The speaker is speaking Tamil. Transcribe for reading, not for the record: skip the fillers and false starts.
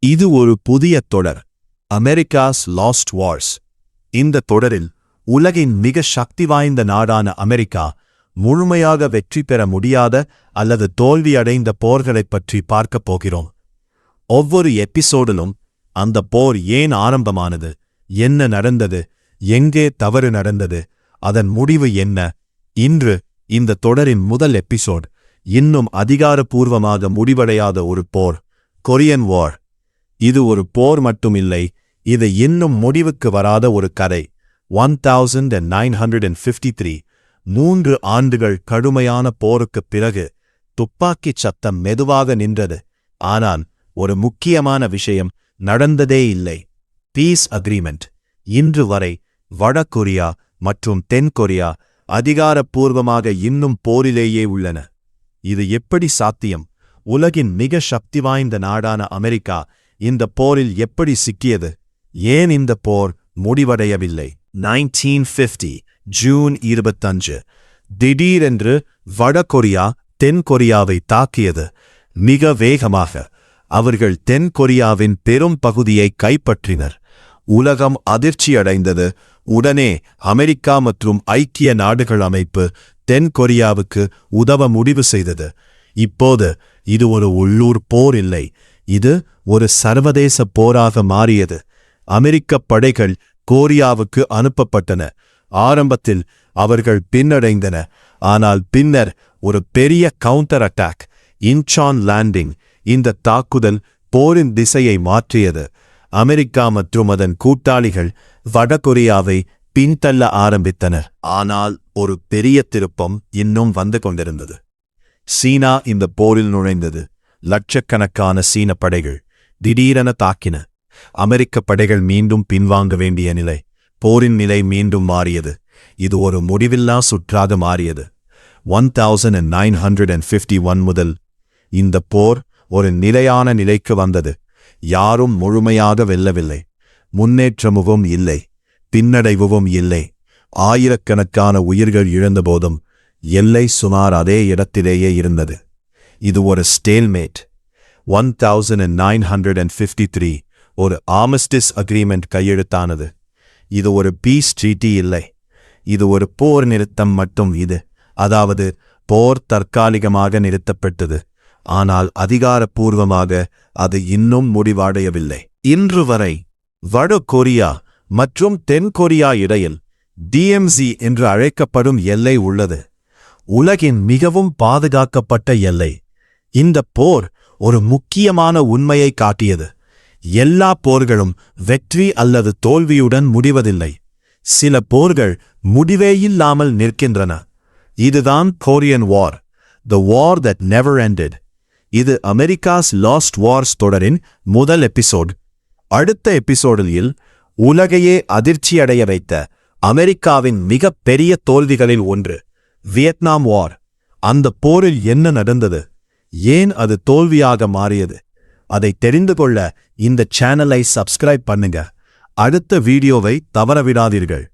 இது ஒரு புதிய தொடர், அமெரிக்காஸ் லாஸ்ட் வார்ஸ். இந்த தொடரில் உலகின் மிக சக்தி வாய்ந்த நாடான அமெரிக்கா முழுமையாக வெற்றி பெற முடியாத அல்லது தோல்வியடைந்த போர்களைப் பற்றி பார்க்கப் போகிறோம். ஒவ்வொரு எபிசோடிலும் அந்த போர் ஏன் ஆரம்பமானது, என்ன நடந்தது, எங்கே தவறு நடந்தது, அதன் முடிவு என்ன. இன்று இந்த தொடரின் முதல் எபிசோட் இன்னும் அதிகாரப்பூர்வமாக முடிவடையாத ஒரு போர், கொரியன் வார். இது ஒரு போர் மட்டுமில்லை, இது இன்னும் முடிவுக்கு வராத ஒரு கதை. 1953 3 ஆண்டுகள் கடுமையான போருக்குப் பிறகு துப்பாக்கிச் சத்தம் மெதுவாக நின்றது. ஆனால் ஒரு முக்கியமான விஷயம் நடந்ததே இல்லை. Peace agreement. இன்று வரை வடகொரியா மற்றும் தென்கொரியா அதிகாரப்பூர்வமாக இன்னும் போரிலேயே உள்ளன. இது எப்படி சாத்தியம்? உலகின் மிக சக்தி வாய்ந்த நாடான அமெரிக்கா இந்த போரில் எப்படி சிக்கியது? ஏன் இந்த போர் முடிவடையவில்லை? 1950 ஜூன் 25 திடீரென்று வடகொரியா தென்கொரியாவை தாக்கியது. மிக வேகமாக அவர்கள் தென்கொரியாவின் பெரும் பகுதியை கைப்பற்றினர். உலகம் அதிர்ச்சியடைந்தது. உடனே அமெரிக்கா மற்றும் ஐக்கிய நாடுகள் அமைப்பு தென்கொரியாவுக்கு உதவ முடிவு செய்தது. இப்போது இது ஒரு உள்ளூர் போர் இல்லை, இது ஒரு சர்வதேச போராக மாறியது. அமெரிக்க படைகள் கொரியாவுக்கு அனுப்பப்பட்டன. ஆரம்பத்தில் அவர்கள் பின்னடைந்தன. ஆனால் பின்னர் ஒரு பெரிய கவுண்டர் அட்டாக், இன்சான் லேண்டிங். இந்த தாக்குதல் போரின் திசையை மாற்றியது. அமெரிக்கா மற்றும் அதன் கூட்டாளிகள் வடகொரியாவை பின்தள்ள ஆரம்பித்தனர். ஆனால் ஒரு பெரிய திருப்பம் இன்னும் வந்து கொண்டிருந்தது. சீனா இந்த போரில் நுழைந்தது. லட்சக்கணக்கான சீன படைகள் திடீரென தாக்கின. அமெரிக்க படைகள் மீண்டும் பின்வாங்க வேண்டிய நிலை. போரின் நிலை மீண்டும் மாறியது. இது ஒரு முடிவில்லா சுற்றாக மாறியது. 1951 முதல் இந்த போர் ஒரு நிலையான நிலைக்கு வந்தது. யாரும் முழுமையாக வெல்லவில்லை. முன்னேற்றமும் இல்லை, பின்னடைவும் இல்லை. ஆயிரக்கணக்கான உயிர்கள் இழந்தபோதும் எல்லை சுமார் அதே இடத்திலேயே இருந்தது. இது ஒரு ஸ்டேல்மேட். 1953 ஒரு ஆர்மிஸ்டிஸ் அக்ரிமெண்ட் கையெழுத்தானது. இது ஒரு பீஸ் ட்ரீட்டி இல்லை, இது ஒரு போர் நிறுத்தம் மட்டும். அதாவது போர் தற்காலிகமாக நிறுத்தப்பட்டது, ஆனால் அதிகாரப்பூர்வமாக அது இன்னும் முடிவடையவில்லை. இன்று வரை வடகொரியா மற்றும் தென்கொரியா இடையில் DMZ என்று அழைக்கப்படும் எல்லை உள்ளது. உலகின் மிகவும் பாதுகாக்கப்பட்ட எல்லை. இந்த போர் ஒரு முக்கியமான உண்மையை காட்டியது. எல்லா போர்களும் வெற்றி அல்லது தோல்வியுடன் முடிவதில்லை. சில போர்கள் முடிவேயில்லாமல் நிற்கின்றன. இதுதான் Korean war, the war that never ended. இது அமெரிக்காஸ் லாஸ்ட் வார்ஸ் தொடரின் முதல் எபிசோட். அடுத்த எபிசோடில் உலகையே அதிர்ச்சியடைய வைத்த அமெரிக்காவின் மிக பெரிய தோல்விகளில் ஒன்று, வியட்நாம் வார். அந்த போரில் என்ன நடந்தது, ஏன் அது தோல்வியாக மாறியது, அதை தெரிந்து கொள்ள இந்த சேனலை சப்ஸ்கிரைப் பண்ணுங்க. அடுத்த வீடியோவை தவறவிடாதீர்கள்.